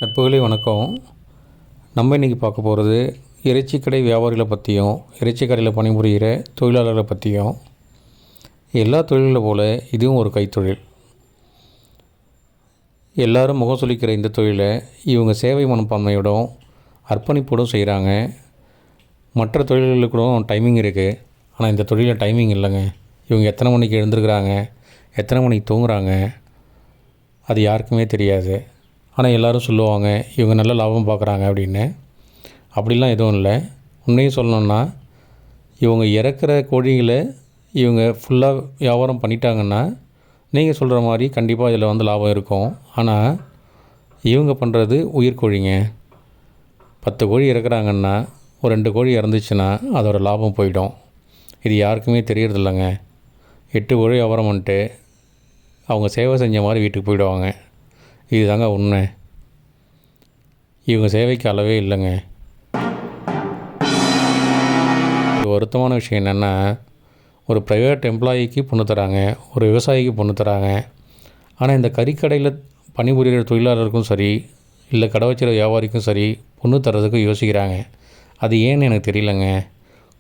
நட்புகளே வணக்கம். நம்ம இன்றைக்கி பார்க்க போகிறது இறைச்சிக்கடை வியாபாரிகளை பற்றியும் இறைச்சி கடையில் பணிபுரிகிற தொழிலாளர்களை பற்றியும். எல்லா தொழில்களை போல் இதுவும் ஒரு கைத்தொழில். எல்லாரும் முகம் சுளிக்கிற இந்த தொழிலை இவங்க சேவை மனப்பான்மையோடும் அர்ப்பணிப்போடும் செய்கிறாங்க. மற்ற தொழில்களுக்கு கூட டைமிங் இருக்குது, ஆனால் இந்த தொழிலில் டைமிங் இல்லைங்க. இவங்க எத்தனை மணிக்கு எழுந்திருக்கிறாங்க, எத்தனை மணிக்கு தூங்குறாங்க, அது யாருக்குமே தெரியாது. ஆனால் எல்லோரும் சொல்லுவாங்க இவங்க நல்ல லாபம் பார்க்குறாங்க அப்படின்னு. அப்படிலாம் எதுவும் இல்லை. உண்மையும் சொல்லணுன்னா, இவங்க இறக்குற கோழிகளை இவங்க ஃபுல்லாக வியாபாரம் பண்ணிட்டாங்கன்னா நீங்கள் சொல்கிற மாதிரி கண்டிப்பாக இதில் லாபம் இருக்கும். ஆனால் இவங்க பண்ணுறது உயிர்கோழிங்க. 10 கோழி இறக்குறாங்கன்னா ஒரு 2 கோழி இறந்துச்சுன்னா அதோடய லாபம் போயிடும். இது யாருக்குமே தெரியறதில்லைங்க. 8 கோழி வியாபாரம் பண்ணிட்டு அவங்க சேவை செஞ்ச மாதிரி வீட்டுக்கு போயிடுவாங்க. இதுதாங்க உண்மை. இவங்க சேவைக்கு அளவே இல்லைங்க. வருத்தமான விஷயம் என்னென்னா, ஒரு ப்ரைவேட் எம்ப்ளாயிக்கு பொண்ணு தராங்க, ஒரு விவசாயிக்கு பொண்ணு தராங்க. ஆனால் இந்த கறிக்கடையில் பணிபுரிகிற தொழிலாளருக்கும் சரி, இல்லை கடை வச்சுற வியாபாரிக்கும் சரி பொண்ணு தர்றதுக்கு யோசிக்கிறாங்க. அது ஏன்னு எனக்கு தெரியலங்க.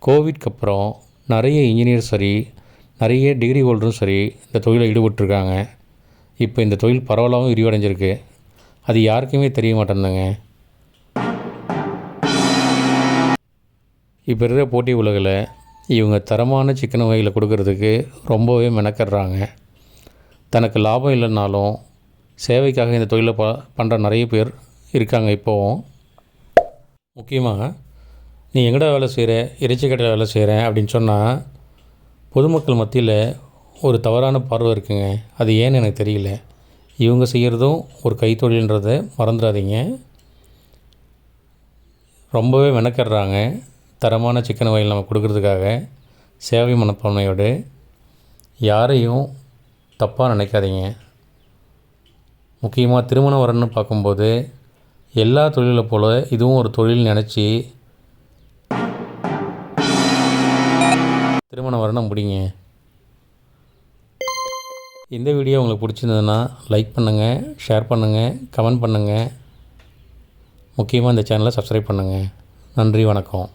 கோவிட்க்கு அப்புறம் நிறைய இன்ஜினியர் சரி, நிறைய டிகிரி ஹோல்டரும் சரி இந்த தொழிலில் ஈடுபட்டிருக்காங்க. இப்போ இந்த தொழில் பரவலாகவும் விரிவடைஞ்சிருக்கு. அது யாருக்குமே தெரிய மாட்டேங்குதுங்க. இப்போ இருக்கிற போட்டி உலகில் இவங்க தரமான சிக்கன் வகைகளை கொடுக்கறதுக்கு ரொம்பவே மெனக்கடுறாங்க. தனக்கு லாபம் இல்லைன்னாலும் சேவைக்காக இந்த தொழிலை பண்ணுற நிறைய பேர் இருக்காங்க. இப்போவும் முக்கியமாக நீ எங்கடா வேலை செய்கிற, இறைச்சி கடையில் வேலை செய்கிறேன் அப்படின்னு சொன்னால் பொதுமக்கள் மத்தியில் ஒரு தவறான பார்வை இருக்குங்க. அது ஏன்னு எனக்கு தெரியல. இவங்க செய்கிறதும் ஒரு கைத்தொழில்ன்றதை மறந்துடாதீங்க. ரொம்பவே மெனக்கடுறாங்க தரமான சிக்கன் வகைகள் நம்ம கொடுக்கறதுக்காக. சேவை மனப்பான்மையோடு யாரையும் தப்பாக நினைக்காதீங்க. முக்கியமாக திருமணம் வரணும்னு பார்க்கும்போது எல்லா தொழிலை போல் இதுவும் ஒரு தொழில் நினச்சி திருமணம் வரணும் முடிங்க. இந்த வீடியோ உங்களுக்கு பிடிச்சிருந்ததுன்னா லைக் பண்ணுங்கள், ஷேர் பண்ணுங்கள், கமெண்ட் பண்ணுங்கள். முக்கியமாக இந்த சேனலை சப்ஸ்கிரைப் பண்ணுங்கள். நன்றி, வணக்கம்.